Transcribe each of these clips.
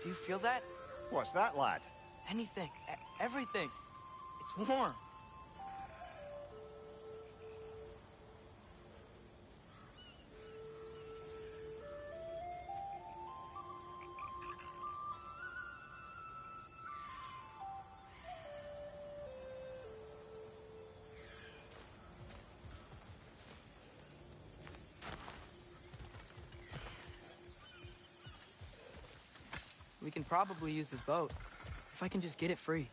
Do you feel that? What's that, lad? Anything. Everything. It's warm. We can probably use this boat, if I can just get it free.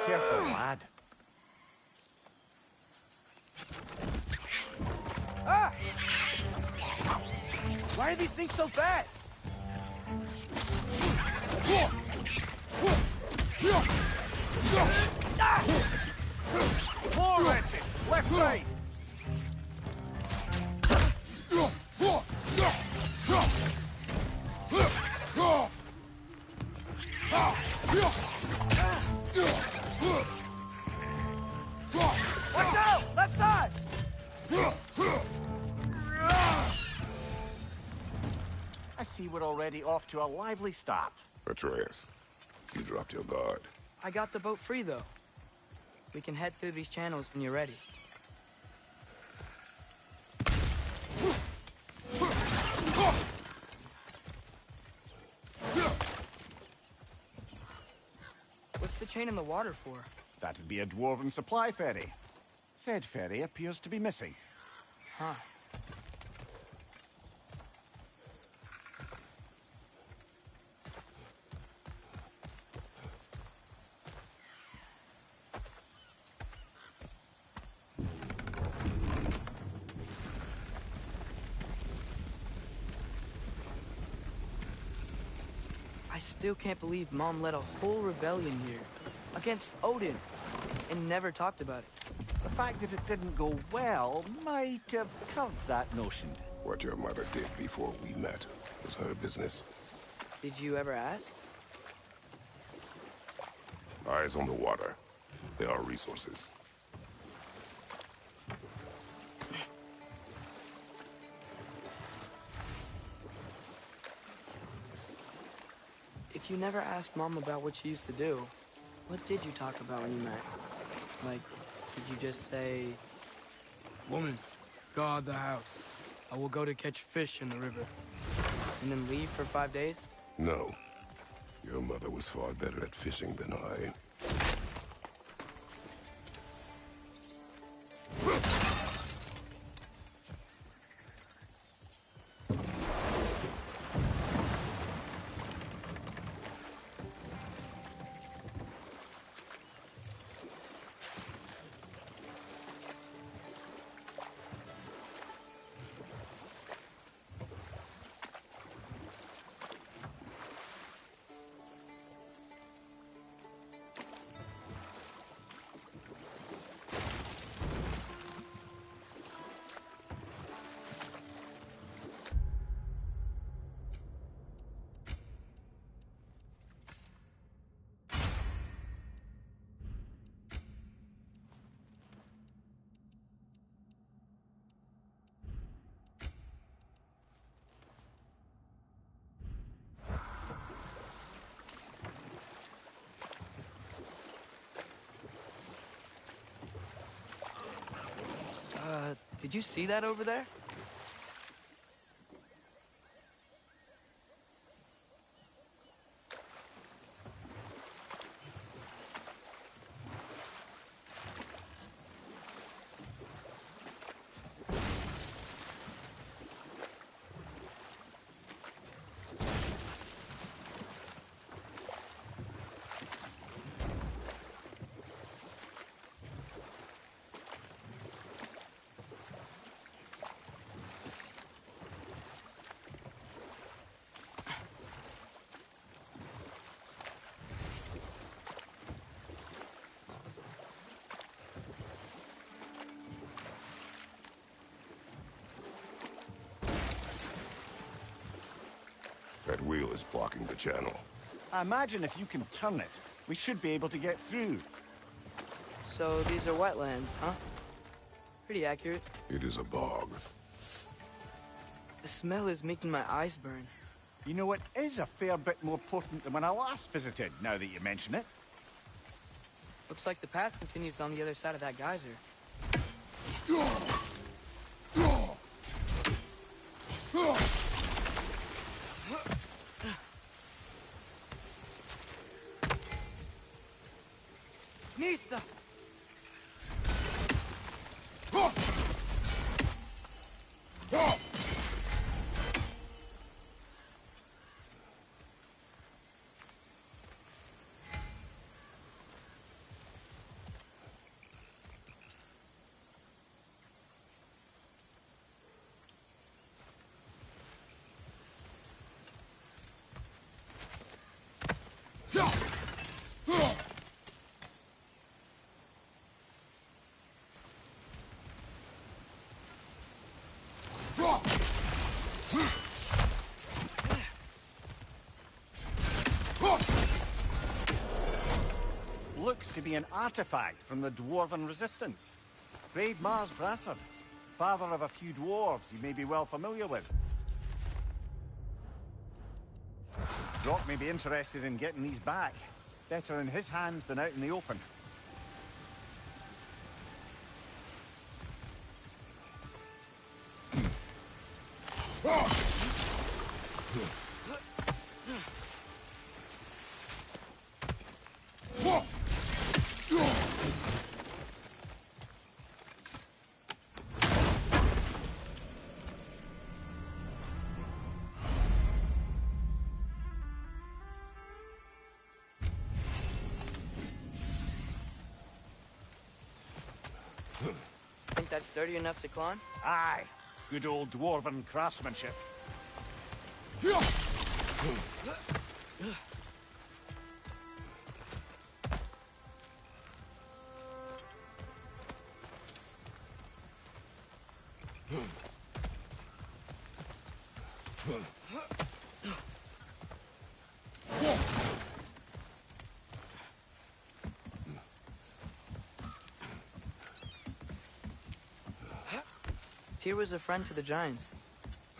Careful, lad. Ah! Why are these things so fast? More wrenches! Left side! Watch out! Left side! I see we're already off to a lively start. Atreus, you dropped your guard. I got the boat free, though. We can head through these channels when you're ready. What's the chain in the water for? That'd be a dwarven supply ferry. Said ferry appears to be missing. Huh. I still can't believe Mom led a whole rebellion here against Odin and never talked about it. The fact that it didn't go well might have curved that notion. What your mother did before we met was her business. Did you ever ask? Eyes on the water. There are resources. If you never asked Mom about what she used to do, what did you talk about when you met? Like, did you just say, "Woman, guard the house. I will go to catch fish in the river," and then leave for 5 days? No. Your mother was far better at fishing than I. Did you see that over there? That wheel is blocking the channel. I imagine if you can turn it, we should be able to get through. So these are wetlands, huh? Pretty accurate. It is a bog. The smell is making my eyes burn. You know, it is a fair bit more potent than when I last visited, now that you mention it. Looks like the path continues on the other side of that geyser. Nista! Looks to be an artifact from the Dwarven Resistance. Brave Mars Brassard, father of a few dwarves you may be well familiar with. Rock may be interested in getting these back. Better in his hands than out in the open. Think that's sturdy enough to climb? Aye, good old Dwarven craftsmanship. Tyr was a friend to the Giants.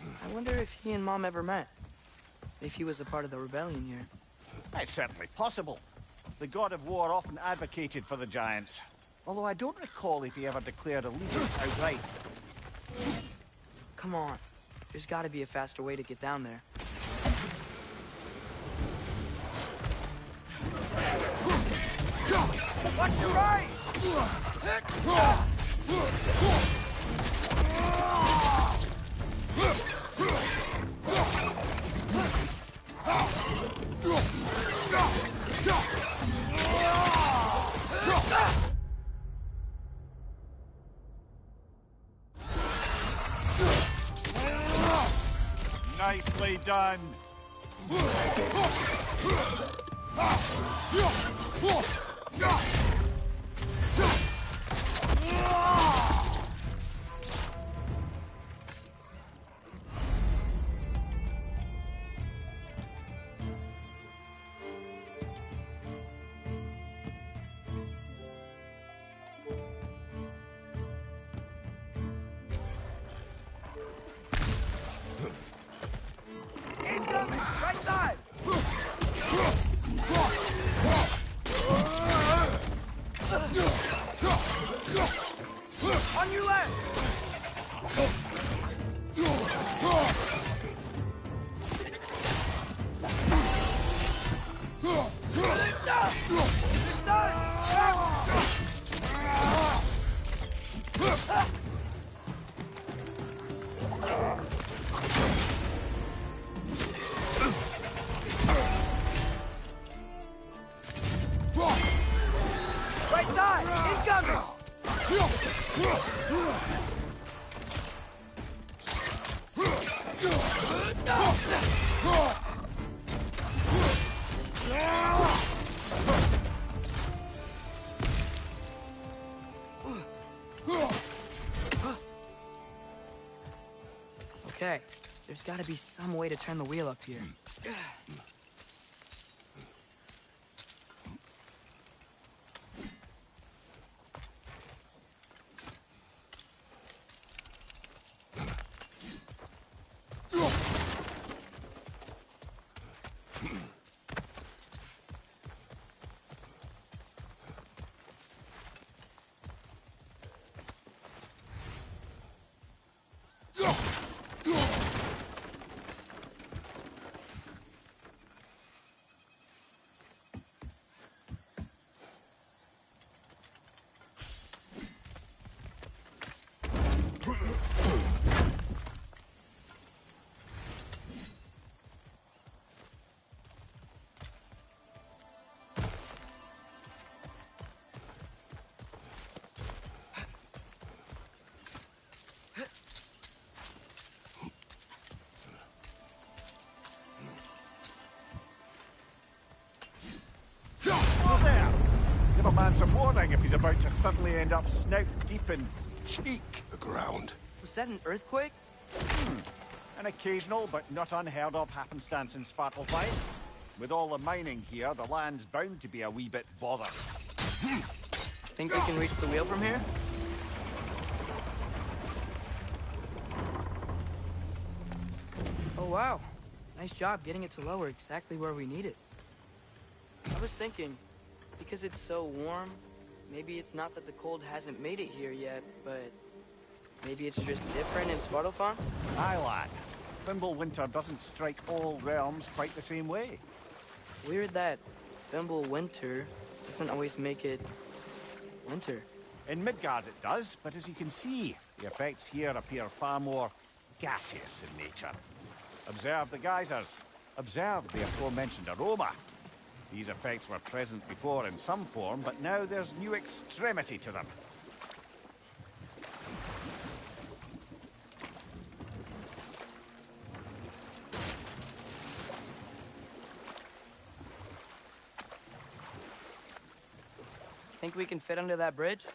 I wonder if he and Mom ever met. If he was a part of the rebellion here. It's certainly possible. The god of war often advocated for the Giants. Although I don't recall if he ever declared allegiance outright. Come on. There's gotta be a faster way to get down there. Watch your right! Nicely done. Incoming! Right side! On your left! Right side! Incoming! Okay, there's gotta be some way to turn the wheel up here. some warning if he's about to suddenly end up snout deep in cheek. The ground. Was that an earthquake? An occasional but not unheard of happenstance in Svartalfheim. With all the mining here, the land's bound to be a wee bit bothered. Think we can reach the wheel from here? Oh, wow. Nice job getting it to lower exactly where we need it. I was thinking, because it's so warm, maybe it's not that the cold hasn't made it here yet, but maybe it's just different in Svartalfheim? Aye, lad. Fimbulwinter doesn't strike all realms quite the same way. Weird that Fimbulwinter doesn't always make it winter. In Midgard it does, but as you can see, the effects here appear far more gaseous in nature. Observe the geysers. Observe the aforementioned aroma. These effects were present before in some form, but now there's new extremity to them. Think we can fit under that bridge?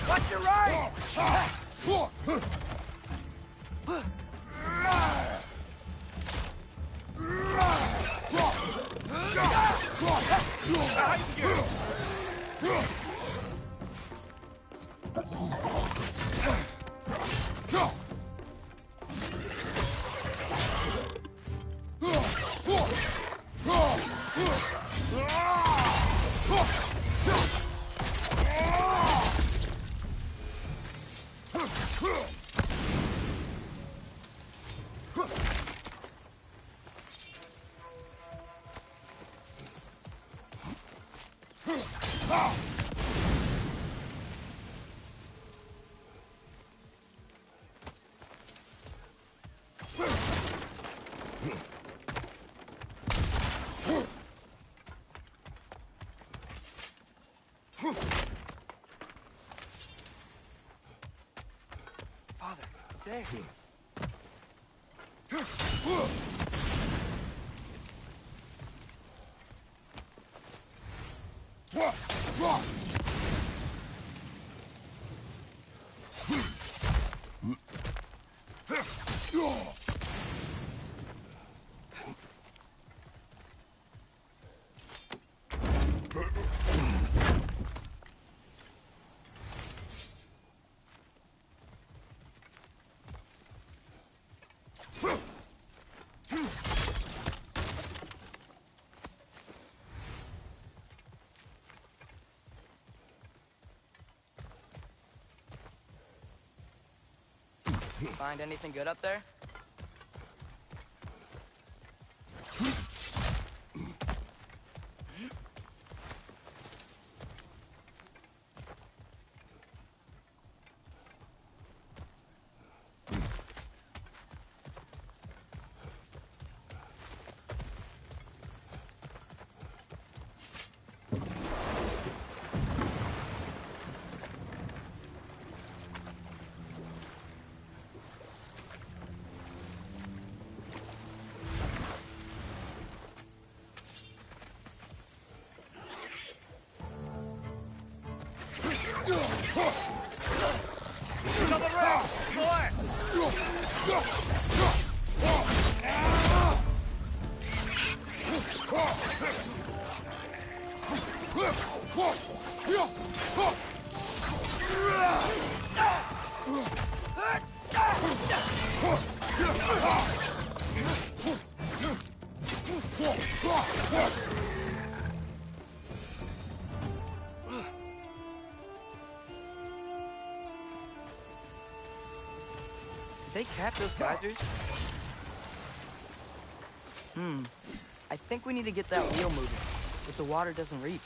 Watch your right! Father, there. Find anything good up there? Did they cap those geysers? I think we need to get that wheel moving, but the water doesn't reach.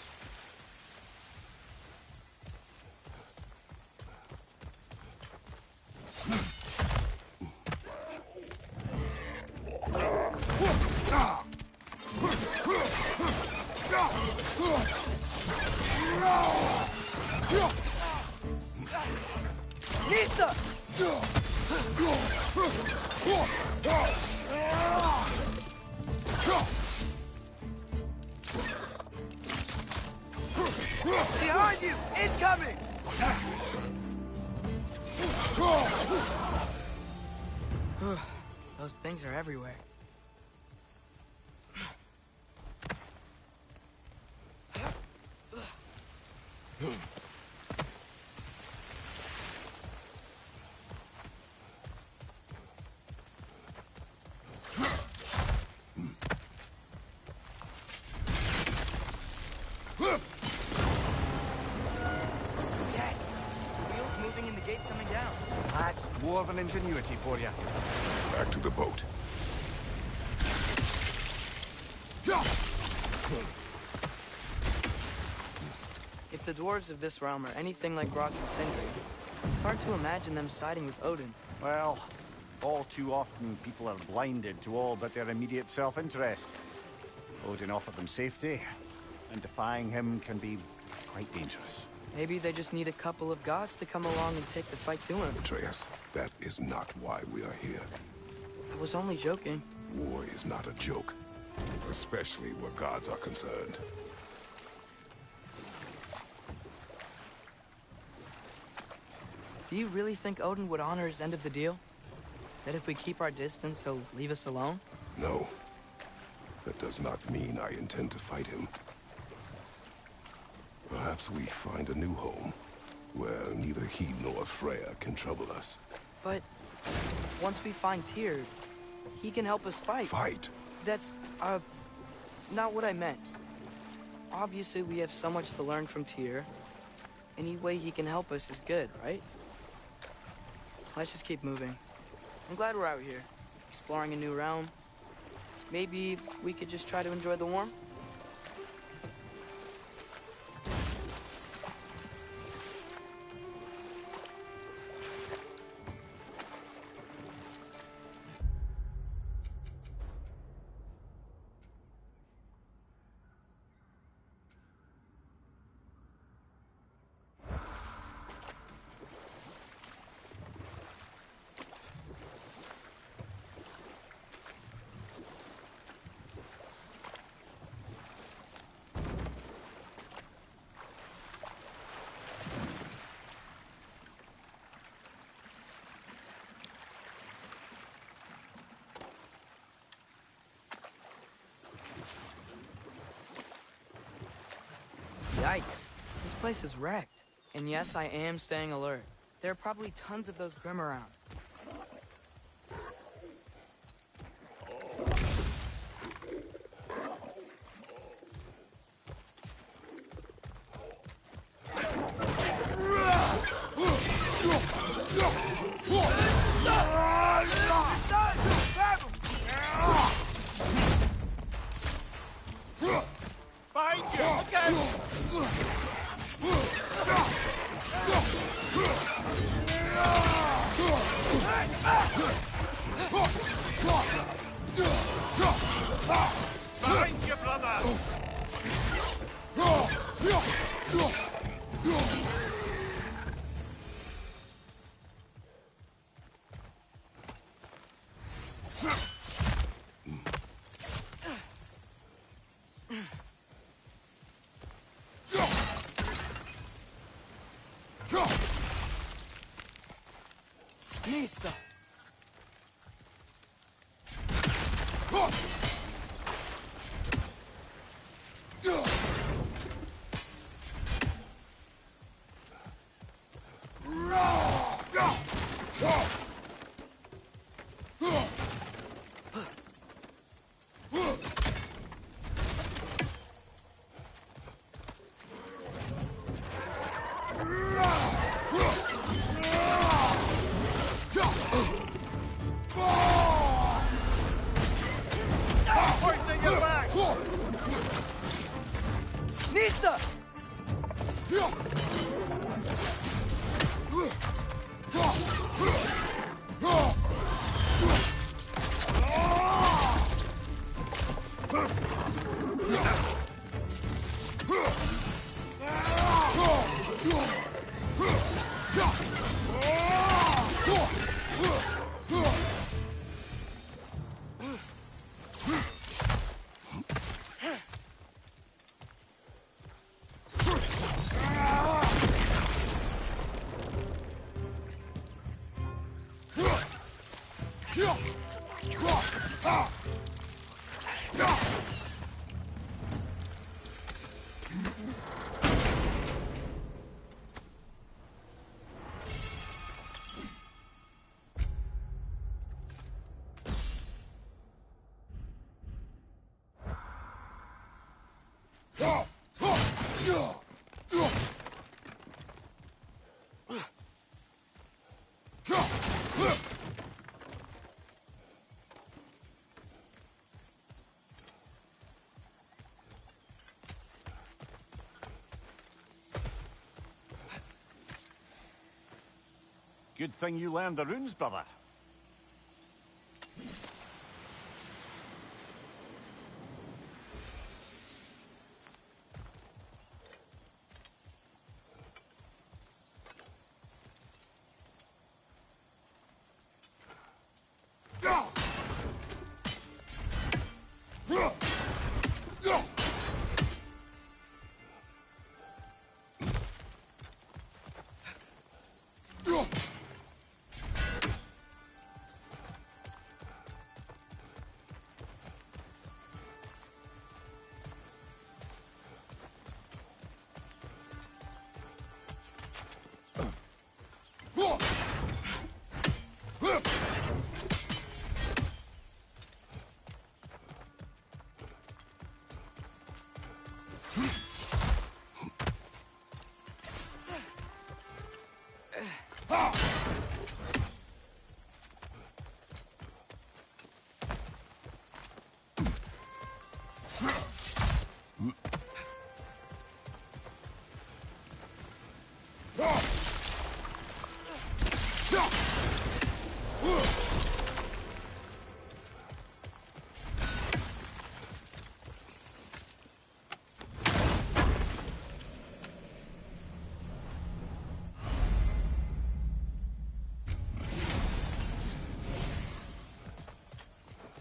Nisa! Behind you! Incoming! Those things are everywhere. Yes! The wheel's moving and the gate's coming down. That's dwarven ingenuity for you. Back to the boat. If the dwarves of this realm are anything like Rock and Sindri, it's hard to imagine them siding with Odin. Well, all too often people are blinded to all but their immediate self-interest. Odin offered them safety, and defying him can be quite dangerous. Maybe they just need a couple of gods to come along and take the fight to him. Atreus, that is not why we are here. I was only joking. War is not a joke, especially where gods are concerned. Do you really think Odin would honor his end of the deal? That if we keep our distance, he'll leave us alone? No. That does not mean I intend to fight him. Perhaps we find a new home, where neither he nor Freya can trouble us. But once we find Tyr, he can help us fight. Fight? That's, not what I meant. Obviously, we have so much to learn from Tyr. Any way he can help us is good, right? Let's just keep moving. I'm glad we're out here, exploring a new realm. Maybe we could just try to enjoy the warmth? Yikes. This place is wrecked. And yes, I am staying alert. There are probably tons of those Grim around. Nista! Good thing you learned the runes, brother.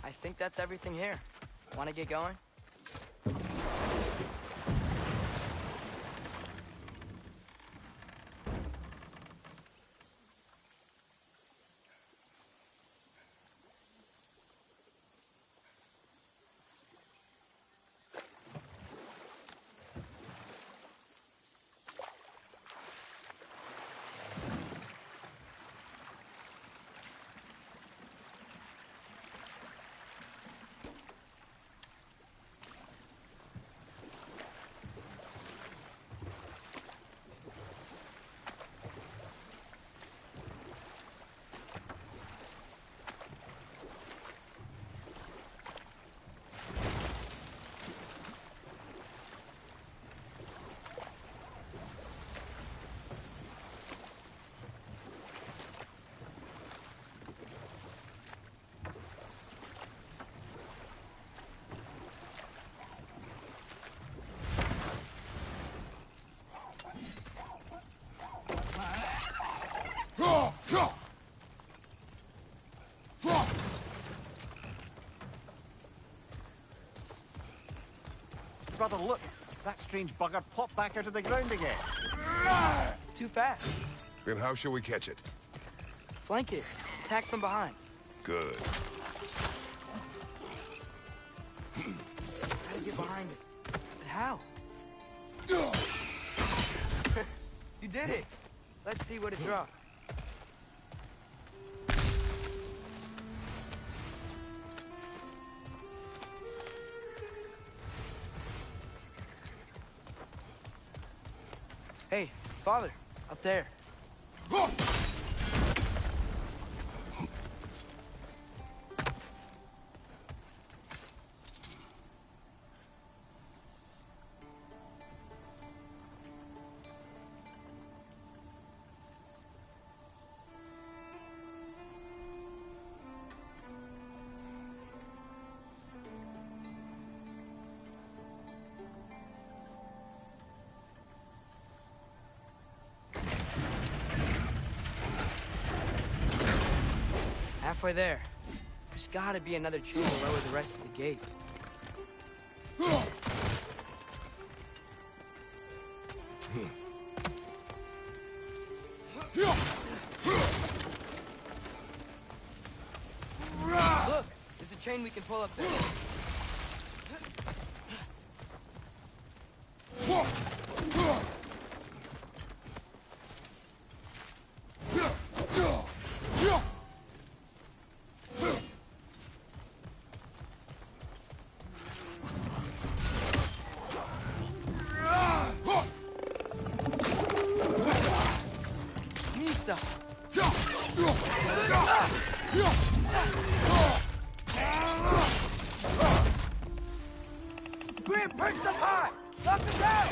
I think that's everything here. Want to get going? Brother, look! That strange bugger popped back out of the ground again. It's too fast. Then how shall we catch it? Flank it. Attack from behind. Good. Gotta get behind it. But how? You did it. Let's see what it dropped. Hey, father, up there. Halfway there. There's gotta be another chain to lower the rest of the gate. chain we can pull up there. We're perched up high! Up and down!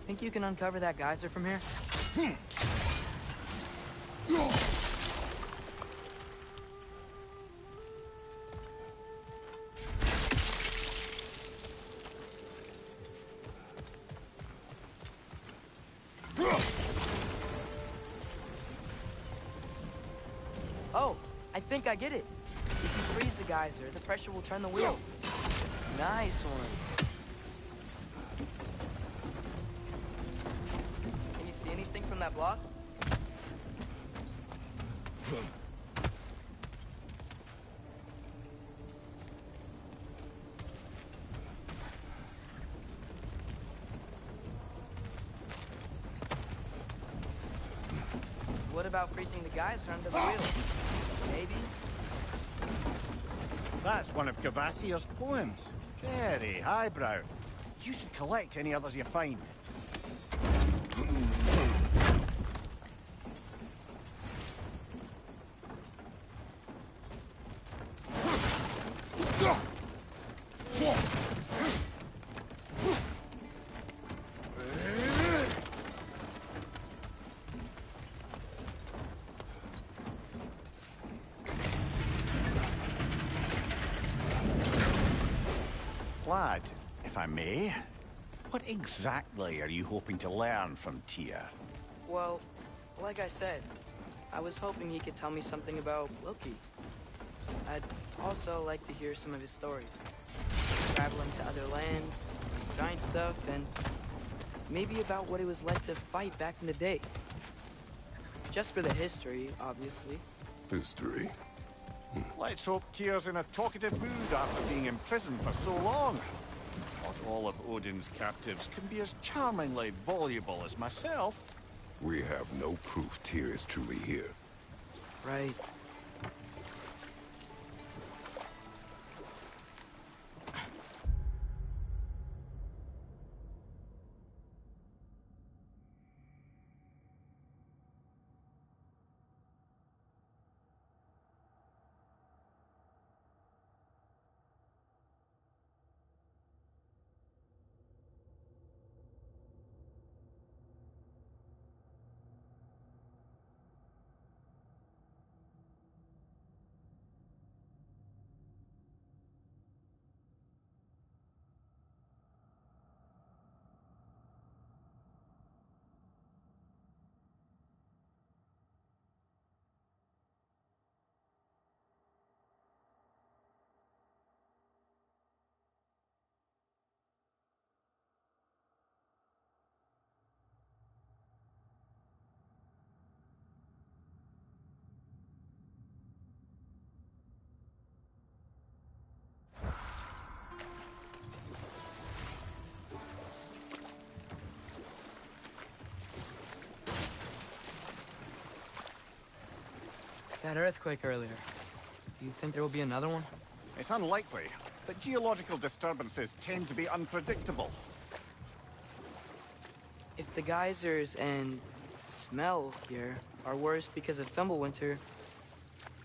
Think you can uncover that geyser from here? Oh, I think I get it. If you freeze the geyser, the pressure will turn the wheel. Nice one. Can you see anything from that block? What about freezing the geyser under the wheel? Maybe? That's one of Cavassier's poems. Very highbrow. You should collect any others you find. Lad, if I may, what exactly are you hoping to learn from Tyr? Well, like I said, I was hoping he could tell me something about Loki. I'd also like to hear some of his stories. Traveling to other lands, giant stuff, and maybe about what it was like to fight back in the day. Just for the history, obviously. History. Let's hope Tyr's in a talkative mood after being imprisoned for so long. Not all of Odin's captives can be as charmingly voluble as myself. We have no proof Tyr is truly here. Right. That earthquake earlier. Do you think there will be another one? It's unlikely, but geological disturbances tend to be unpredictable. If the geysers and smell here are worse because of Fimbulwinter,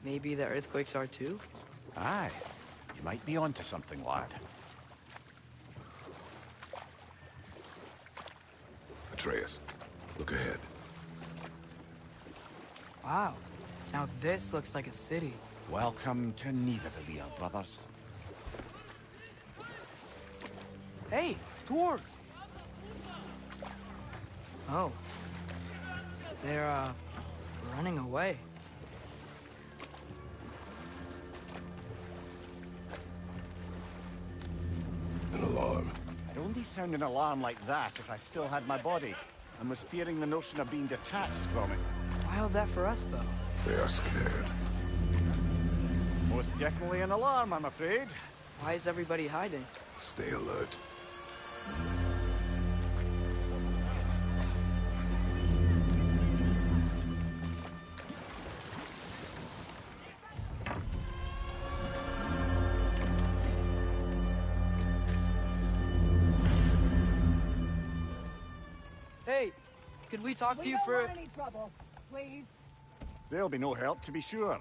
maybe the earthquakes are too? Aye, you might be onto something, lad. Atreus, look ahead. Wow. Now this looks like a city. Welcome to Nidavellir, brothers. Hey, dwarves! Oh. They're, running away. An alarm. I'd only sound an alarm like that if I still had my body, and was fearing the notion of being detached from it. Why all that for us, though? They are scared. Most definitely an alarm, I'm afraid. Why is everybody hiding? Stay alert. Hey, could we talk to you for... We don't want any trouble, please. There'll be no help, to be sure.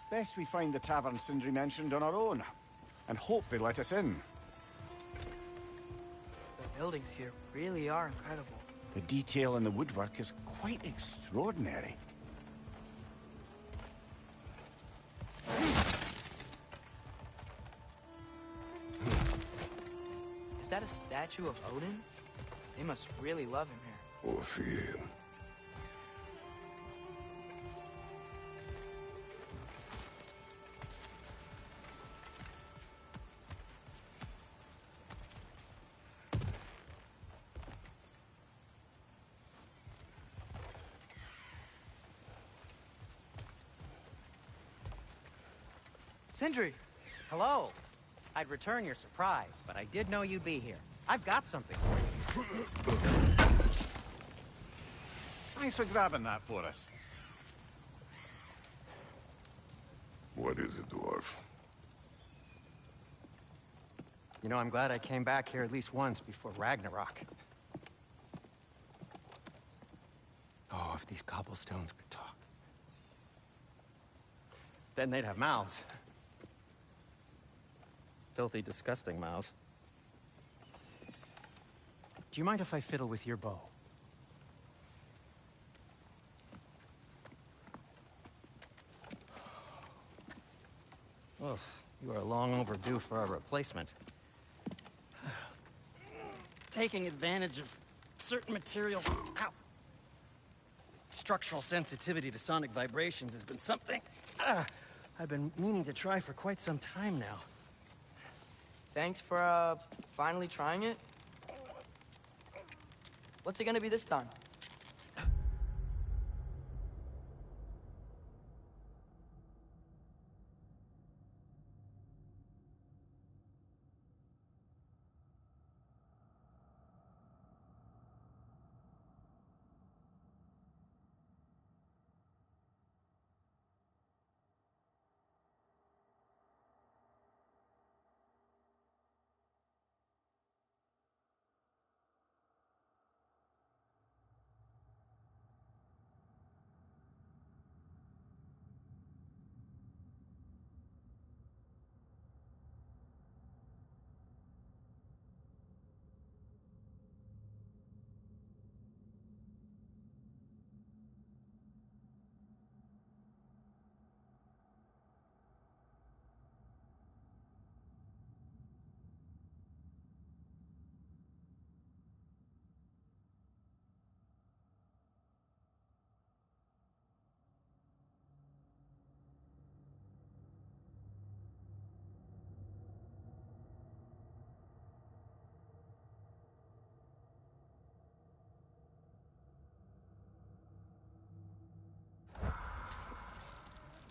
Best we find the tavern Sindri mentioned on our own, and hope they let us in. The buildings here really are incredible. The detail in the woodwork is quite extraordinary. Is that a statue of Odin? They must really love him here. Or fear him. Sindri! Hello. I'd return your surprise, but I did know you'd be here. I've got something for you. Thanks for grabbing that for us. What is it, dwarf? You know, I'm glad I came back here at least once before Ragnarok. Oh, if these cobblestones could talk. Then they'd have mouths. Filthy, disgusting mouths. Do you mind if I fiddle with your bow? Oh, you are long overdue for a replacement. Taking advantage of certain materials. Ow! Structural sensitivity to sonic vibrations has been something I've been meaning to try for quite some time now. Thanks for, finally trying it. What's it gonna be this time?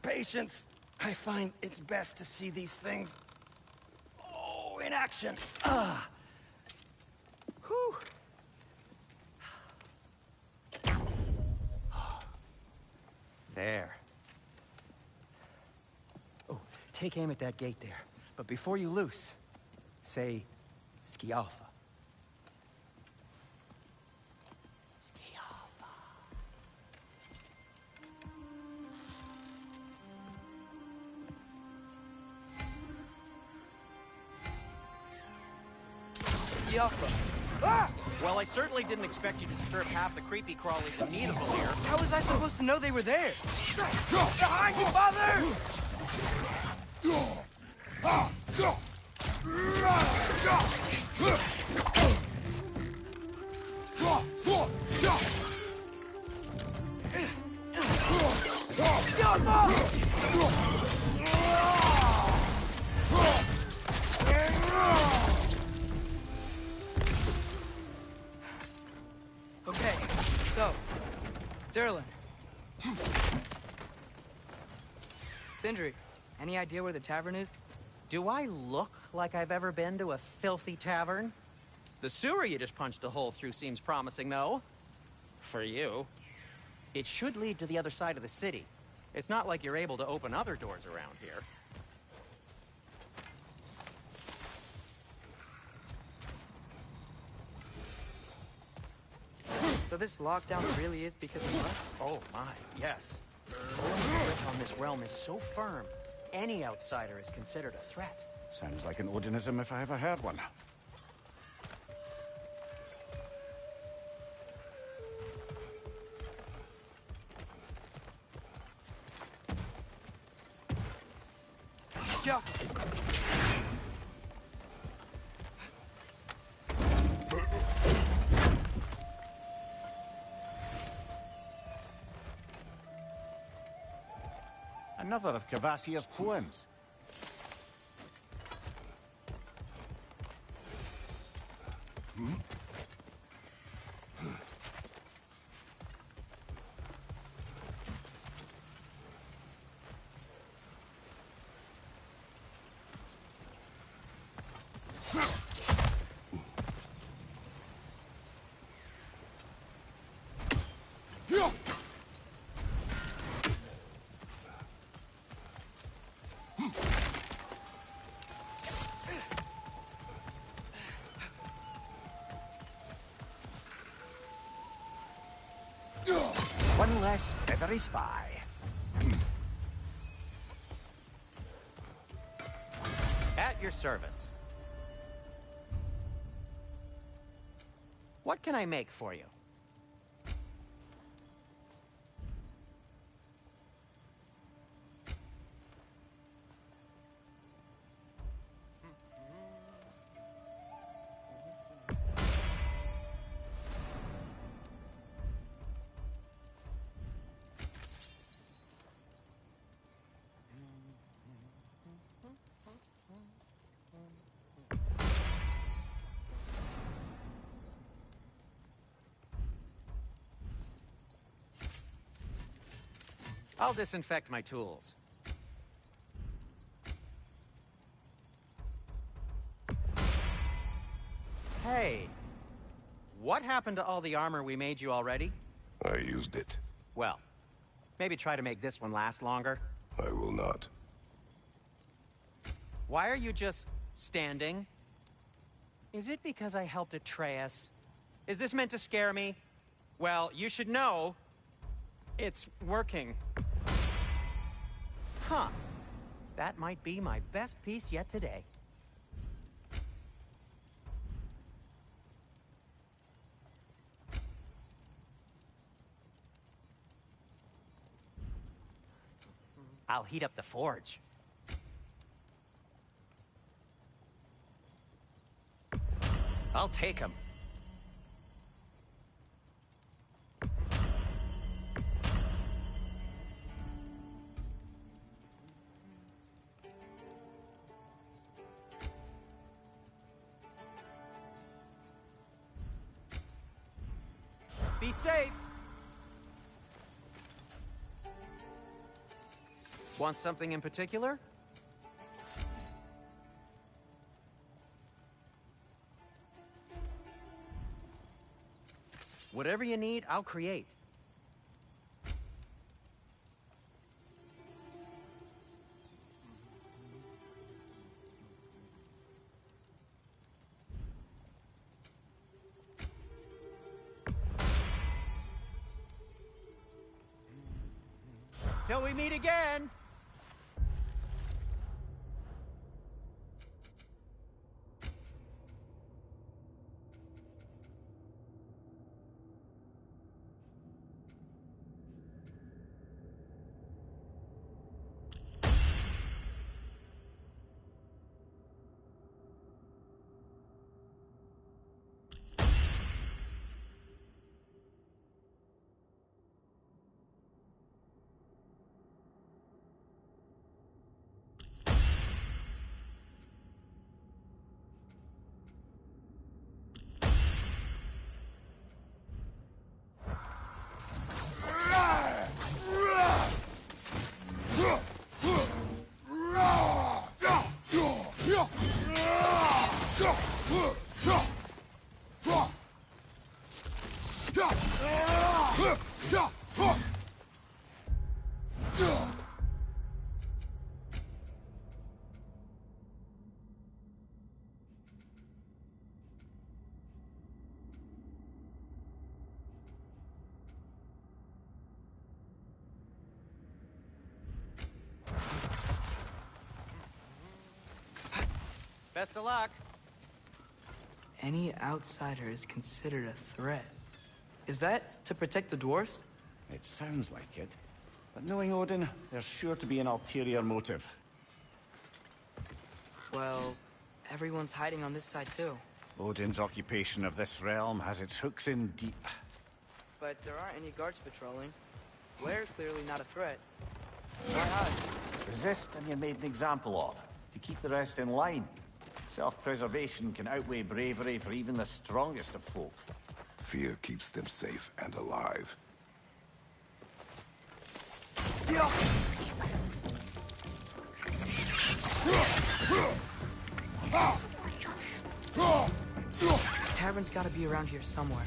Patience. I find it's best to see these things, in action. Whew. There. Oh, take aim at that gate there. But before you loose, say, Skialfa. Ah! Well, I certainly didn't expect you to disturb half the creepy crawlies in need of a lair. How was I supposed to know they were there? Behind you, father! Sterling. Sindri, any idea where the tavern is? Do I look like I've ever been to a filthy tavern? The sewer you just punched a hole through seems promising, though. For you. It should lead to the other side of the city. It's not like you're able to open other doors around here. So this lockdown really is because of us? Oh my, yes. The grip on this realm is so firm, any outsider is considered a threat. Sounds like an Odinism if I ever heard one. Yeah. Another of Kvasir's poems. One less feathery spy. At your service. What can I make for you? I'll disinfect my tools. Hey, what happened to all the armor we made you already? I used it. Well, maybe try to make this one last longer. I will not. Why are you just standing? Is it because I helped Atreus? Is this meant to scare me? Well, you should know, it's working. Huh. That might be my best piece yet today. I'll heat up the forge. I'll take him. Be safe. Want something in particular? Whatever you need, I'll create. Till we meet again! Best of luck. Any outsider is considered a threat. Is that to protect the dwarfs? It sounds like it. But knowing Odin, there's sure to be an ulterior motive. Well, everyone's hiding on this side too. Odin's occupation of this realm has its hooks in deep. But there aren't any guards patrolling. We're clearly not a threat. Why hide? Resist and you're made an example of, to keep the rest in line. Self-preservation can outweigh bravery for even the strongest of folk. Fear keeps them safe and alive. The tavern's gotta be around here somewhere.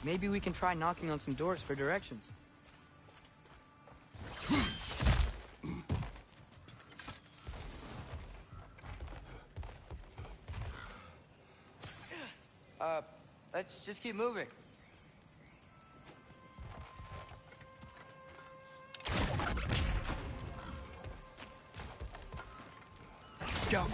Maybe we can try knocking on some doors for directions. Let's just keep moving. Go.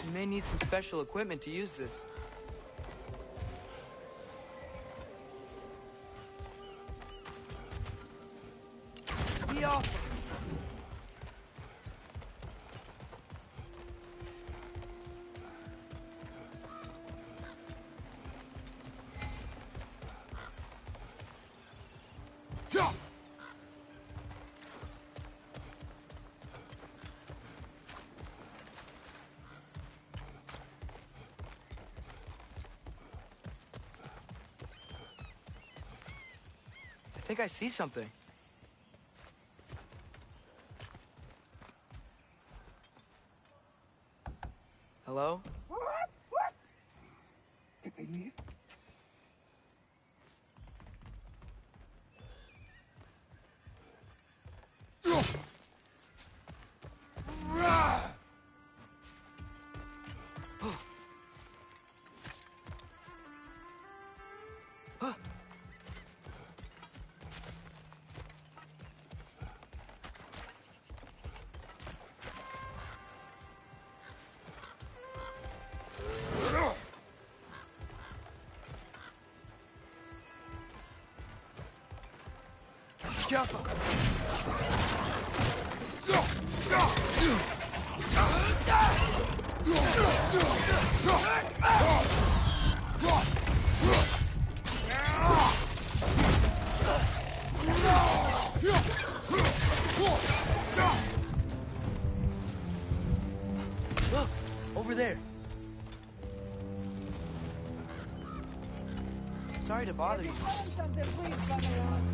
You may need some special equipment to use this. Be off! I think I see something. Hello? Did they leave? Careful! Look! Over there! Sorry to bother you. If you're selling something, please bug along.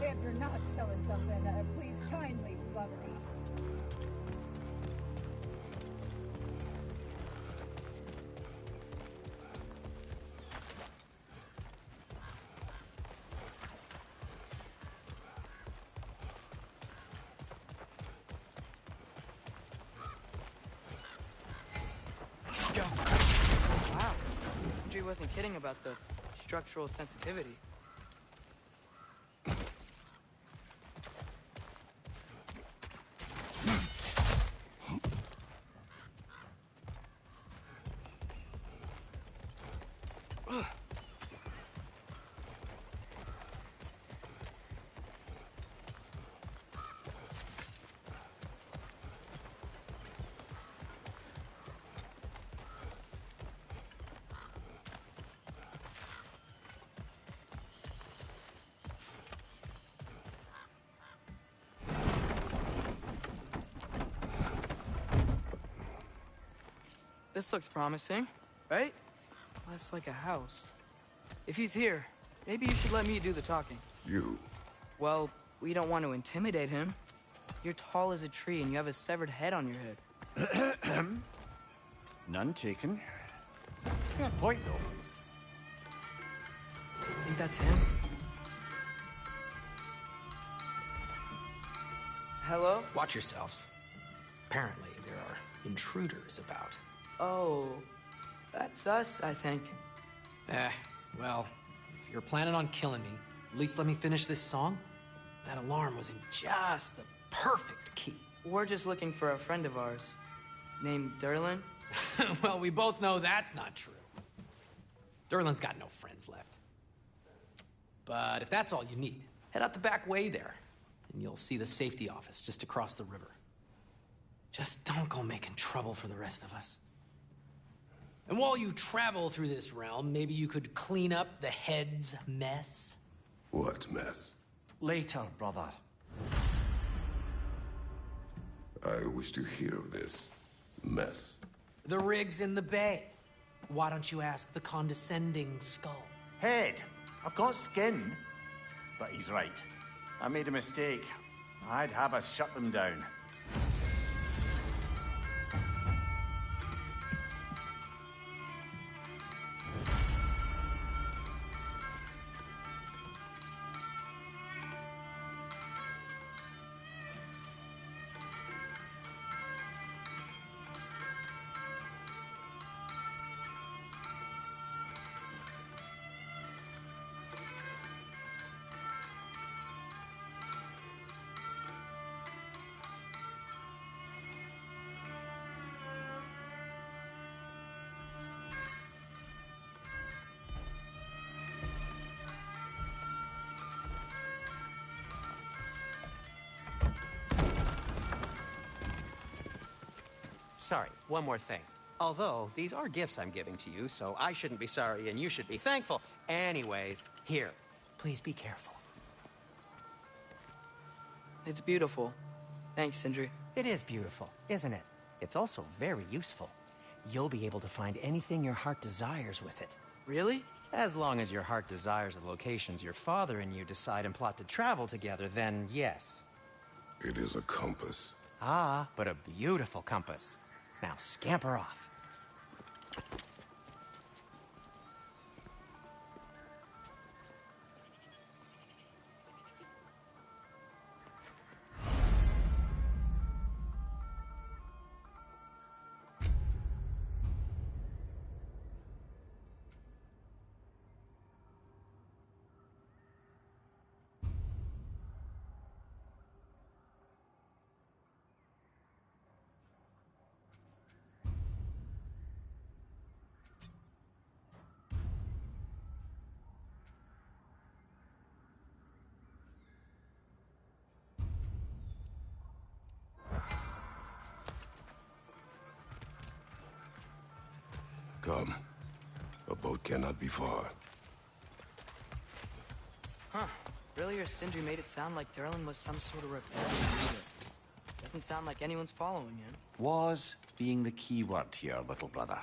If you're not selling something, please kindly bug me. Wow. Andrew wasn't kidding about the structural sensitivity. This looks promising, right? Less like a house. If he's here, maybe you should let me do the talking. You? Well, we don't want to intimidate him. You're tall as a tree and you have a severed head on your head. None taken. Fair point, though. Think that's him? Hello? Watch yourselves. Apparently, there are intruders about. Oh, that's us, I think. Well, if you're planning on killing me, at least let me finish this song. That alarm was in just the perfect key. We're just looking for a friend of ours, named Derlin. Well, we both know that's not true. Derlin's got no friends left. But if that's all you need, head out the back way there, and you'll see the safety office just across the river. Just don't go making trouble for the rest of us. And while you travel through this realm, maybe you could clean up the head's mess? What mess? Later, brother. I wish to hear of this mess. The rig's in the bay. Why don't you ask the condescending skull? Head, I've got skin. But he's right. I made a mistake. I'd have us shut them down. Sorry, one more thing. Although, these are gifts I'm giving to you, so I shouldn't be sorry and you should be thankful. Anyways, here, please be careful. It's beautiful. Thanks, Sindri. It is beautiful, isn't it? It's also very useful. You'll be able to find anything your heart desires with it. Really? As long as your heart desires the locations your father and you decide and plot to travel together, then yes. It is a compass. Ah, but a beautiful compass. Now scamper off. Come. A boat cannot be far. Huh. Earlier, Sindri made it sound like Derlin was some sort of rebellion leader. Doesn't sound like anyone's following him. Was being the key word here, little brother.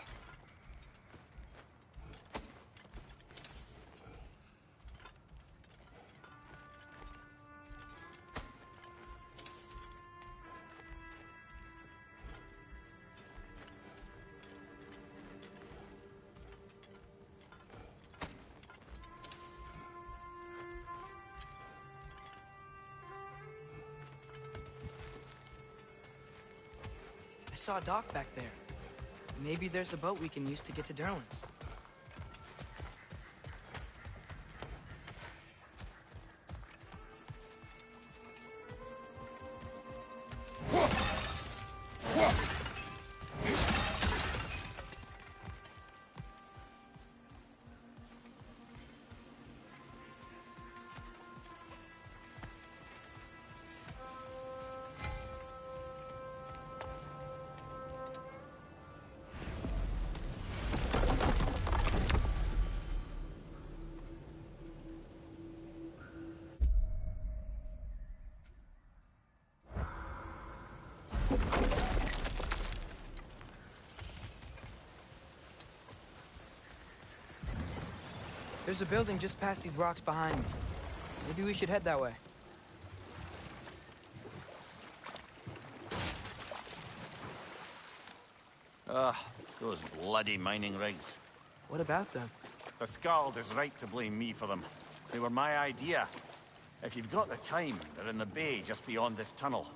I saw a dock back there. Maybe there's a boat we can use to get to Derlin's. There's a building just past these rocks behind me. Maybe we should head that way. Ah, those bloody mining rigs. What about them? The Skald is right to blame me for them. They were my idea. If you've got the time, they're in the bay just beyond this tunnel.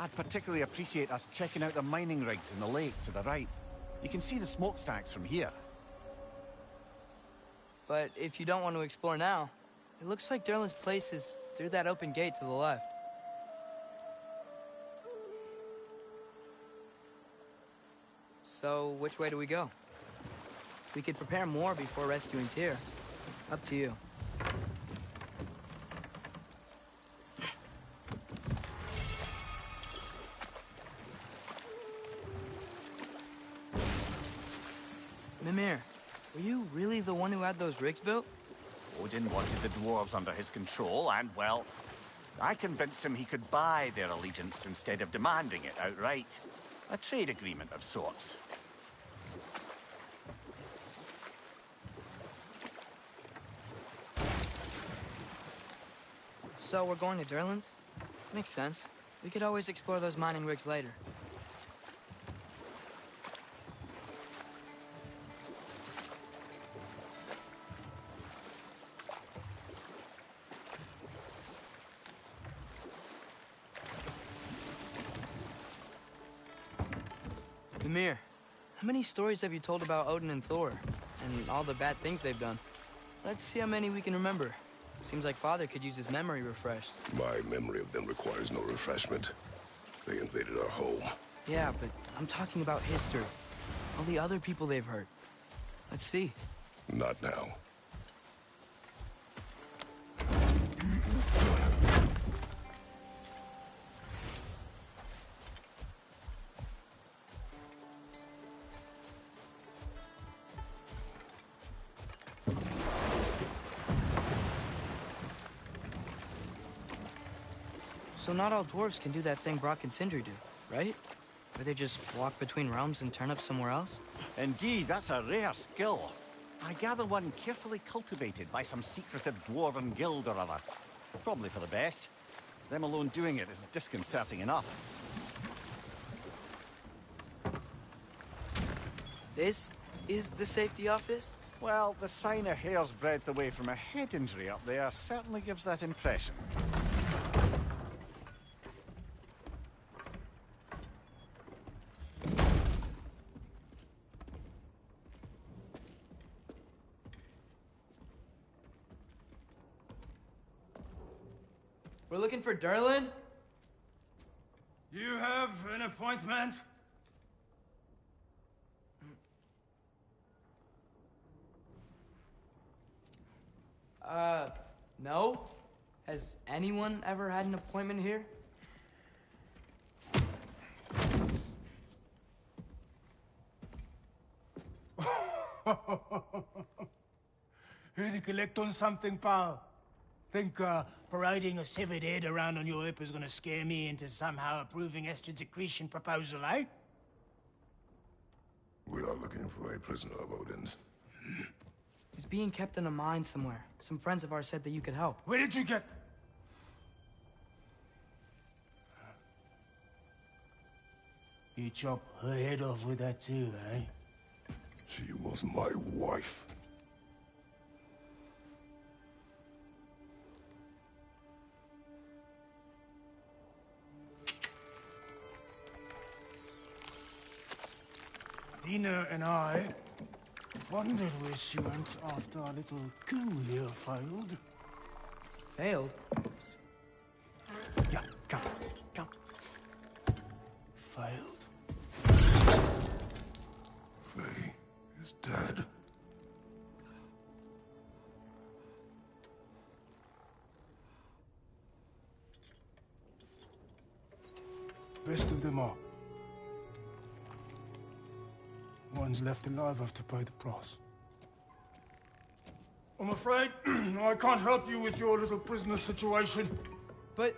I'd particularly appreciate us checking out the mining rigs in the lake to the right. You can see the smokestacks from here. But if you don't want to explore now, it looks like Derlin's place is through that open gate to the left. So, which way do we go? We could prepare more before rescuing Tyr. Up to you. Mimir, were you really the one who had those rigs built? Odin wanted the dwarves under his control, and, well, I convinced him he could buy their allegiance instead of demanding it outright. A trade agreement of sorts. So we're going to Derlin's? Makes sense. We could always explore those mining rigs later. Mimir, how many stories have you told about Odin and Thor, and all the bad things they've done? Let's see how many we can remember. Seems like Father could use his memory refreshed. My memory of them requires no refreshment. They invaded our home. Yeah, but I'm talking about history. All the other people they've hurt. Let's see. Not now. So not all dwarves can do that thing Brock and Sindri do, right? Where they just walk between realms and turn up somewhere else? Indeed, that's a rare skill. I gather one carefully cultivated by some secretive dwarven guild or other. Probably for the best. Them alone doing it is disconcerting enough. This is the safety office? Well, the sign a hair's breadth away from a head injury up there certainly gives that impression. We're looking for Derlin? You have an appointment? No. Has anyone ever had an appointment here? Here to collect on something, pal? Think, parading a severed head around on your hip is gonna scare me into somehow approving Estrid's accretion proposal, eh? We are looking for a prisoner of Odin's. He's being kept in a mine somewhere. Some friends of ours said that you could help. Where did you get... You chop her head off with that too, eh? She was my wife. Dina and I wondered where she went after our little coup here failed. Failed? Yeah, come, come. Failed. Faye is dead. Best of them all. One's left alive have to pay the price. I'm afraid I can't help you with your little prisoner situation. But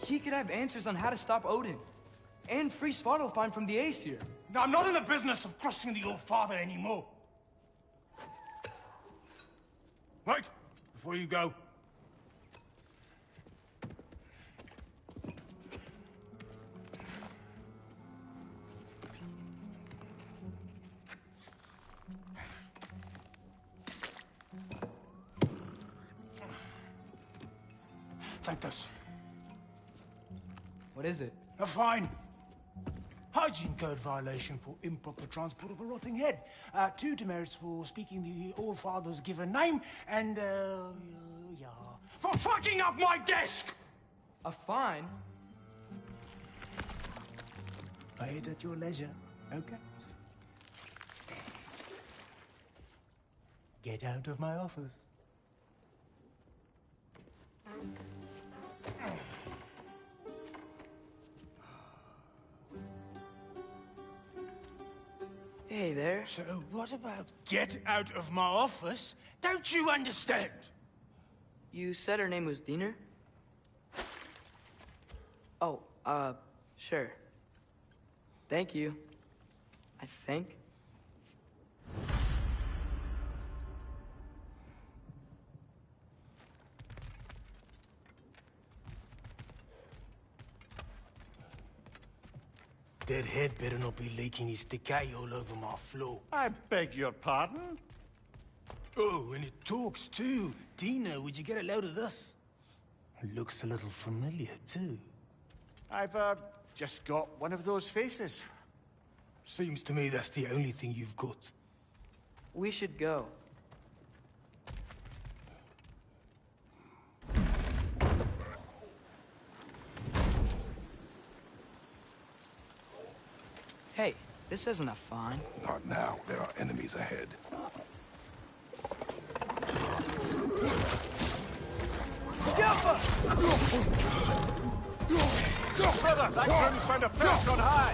He could have answers on how to stop Odin. And free Svartalfheim from the Aesir. Now, I'm not in the business of crossing the old father anymore. Right, before you go. Take this. What is it? A fine. Hygiene code violation for improper transport of a rotting head. 2 demerits for speaking the All Father's given name, and, yeah. For fucking up my desk! A fine? Pay it at your leisure, okay? Get out of my office. Hey there. So what about get out of my office? Don't you understand? You said her name was Diener? Oh, sure. Thank you. I think. That head better not be leaking his decay all over my floor. I beg your pardon? Oh, and it talks too. Dina, would you get a load of this? It looks a little familiar too. I've, just got one of those faces. Seems to me that's the only thing you've got. We should go. Hey, this isn't a fine. Not now. There are enemies ahead. Brother, that groom's found a perch on high!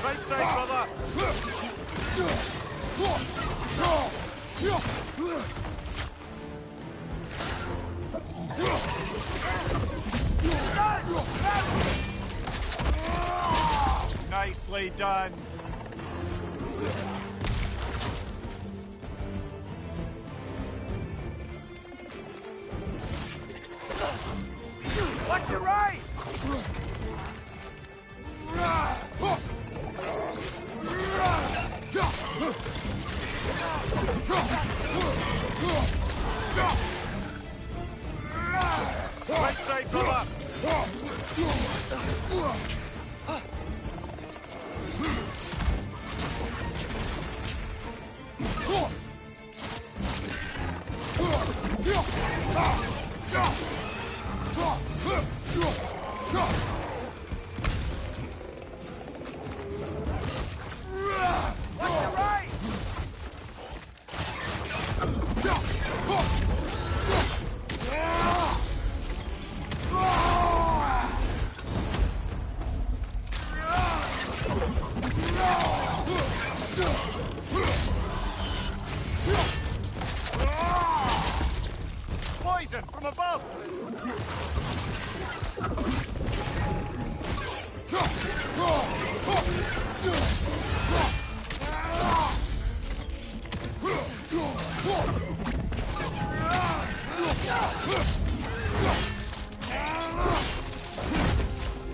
Right side, brother! Nicely done. Watch your right! Right side, brother! Poison from above!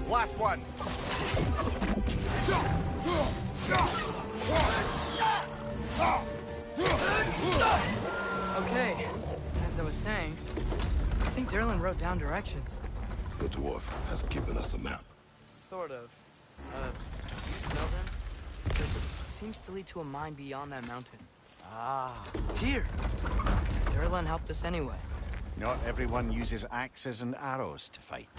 Last one. Okay, as I was saying, I think Derlin wrote down directions. The dwarf has given us a map. Sort of. Smell them? It seems to lead to a mine beyond that mountain. Ah. Here! Derlin helped us anyway. Not everyone uses axes and arrows to fight.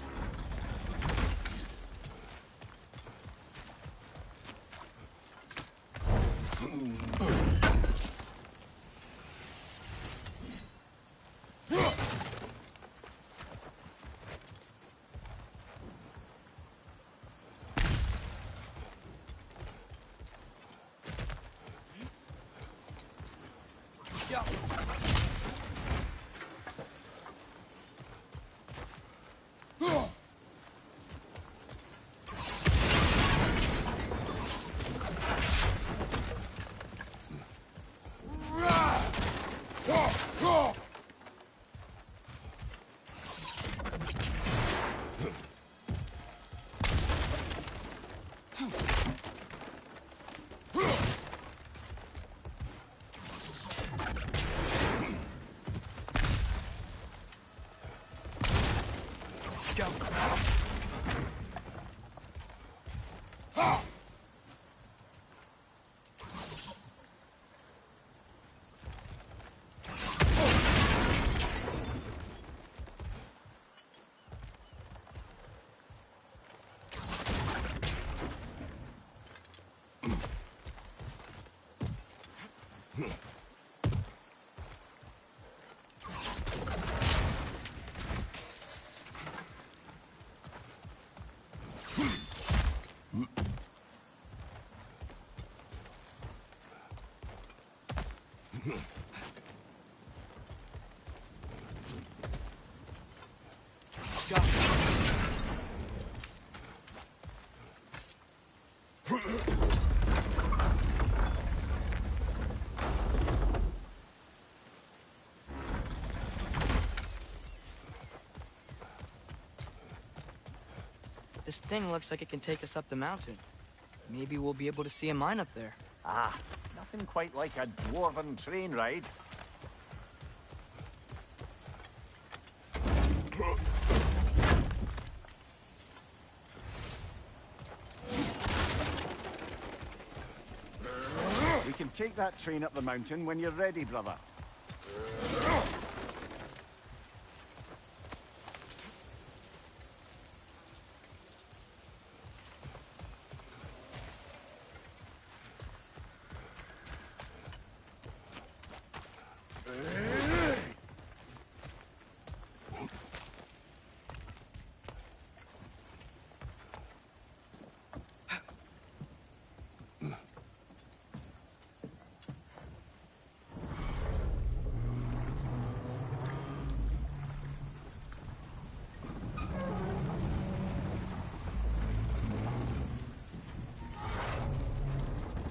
This thing looks like it can take us up the mountain. Maybe we'll be able to see a mine up there. Ah, nothing quite like a dwarven train ride. We can take that train up the mountain when you're ready, brother.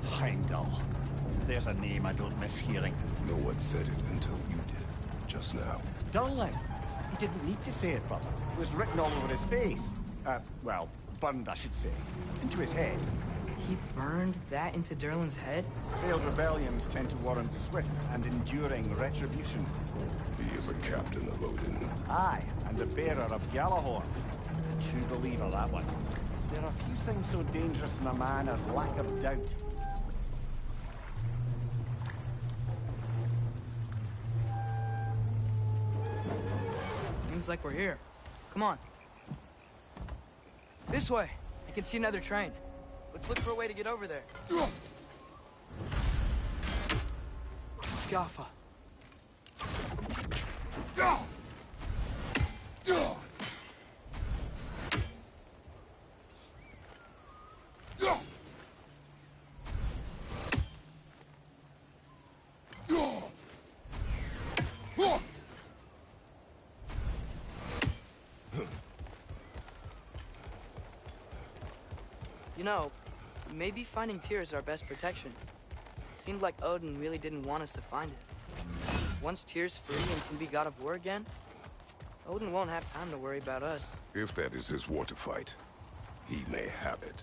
Heimdall. There's a name I don't miss hearing. No one said it until you did, just now. Durlin. He didn't need to say it, brother. It was written all over his face. Well, burned, I should say. Into his head. He burned that into Durlin's head? Failed rebellions tend to warrant swift and enduring retribution. He is a captain of Odin. Aye, and the bearer of Galahorn. A true believer, that one. There are few things so dangerous in a man as lack of doubt. Seems like we're here. Come on. This way. I can see another train. Let's look for a way to get over there. Jaffa. You know, maybe finding Tyr is our best protection. Seemed like Odin really didn't want us to find it. Once Tyr's free and can be god of war again, Odin won't have time to worry about us. If that is his war to fight, he may have it.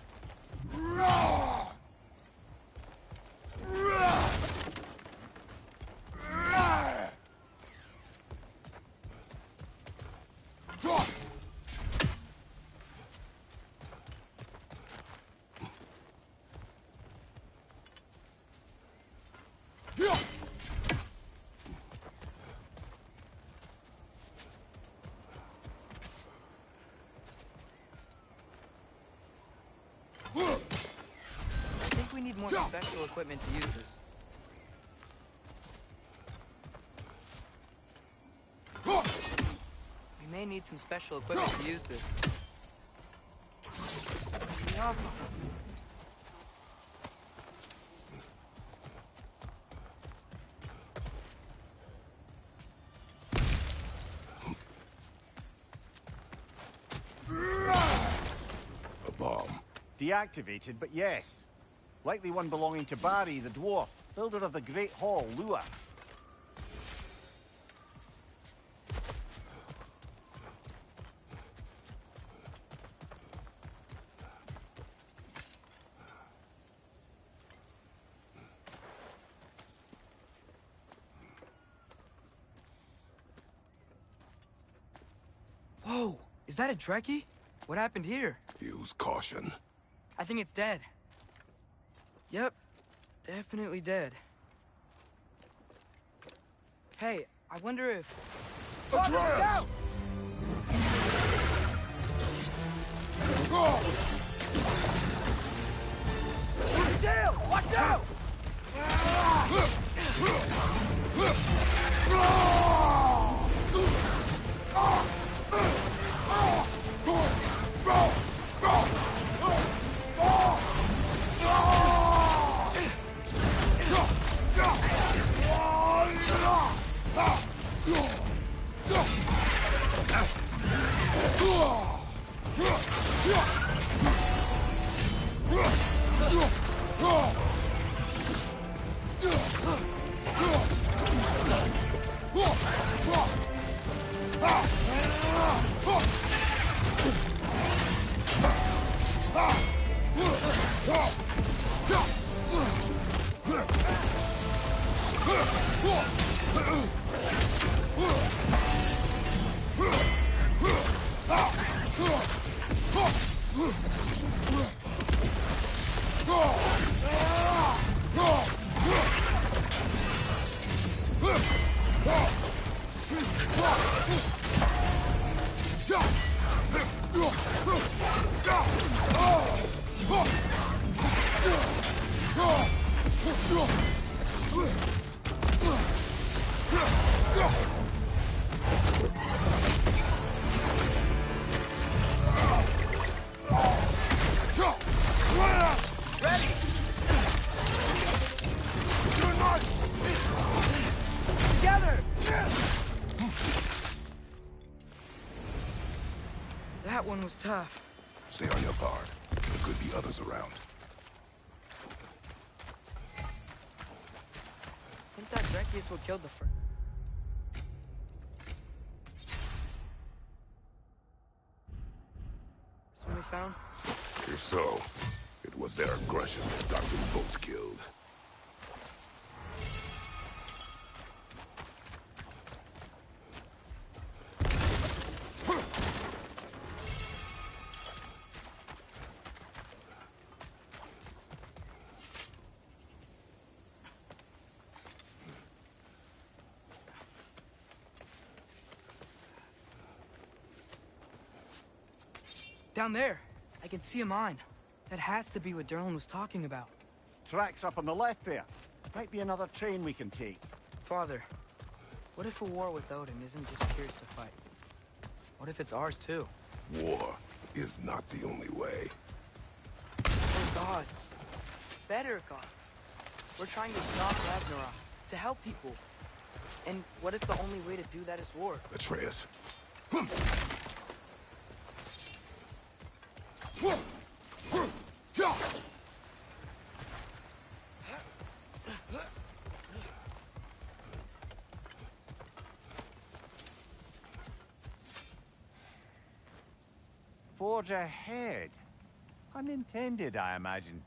I think we need more special equipment to use this. We may need some special equipment to use this. deactivated, but yes. Likely one belonging to Barry, the dwarf, builder of the Great Hall, Lua. Whoa! Is that a Trekkie? What happened here? Use caution. I think it's dead. Yep. Definitely dead. Hey, I wonder if... Atreus! Down! Watch out! That one was tough. Stay on your guard. There could be others around. I think that Trekkie is what killed the first. This one we found? If so, it was their aggression that got them both killed. Down there. I can see a mine. That has to be what Derlin was talking about. Tracks up on the left there. Might be another train we can take. Father, what if a war with Odin isn't just Tyr's to fight? What if it's ours too? War is not the only way. We're gods. Better gods. We're trying to stop Ragnarok, to help people. And what if the only way to do that is war? Atreus. Forge ahead. Unintended, I imagine.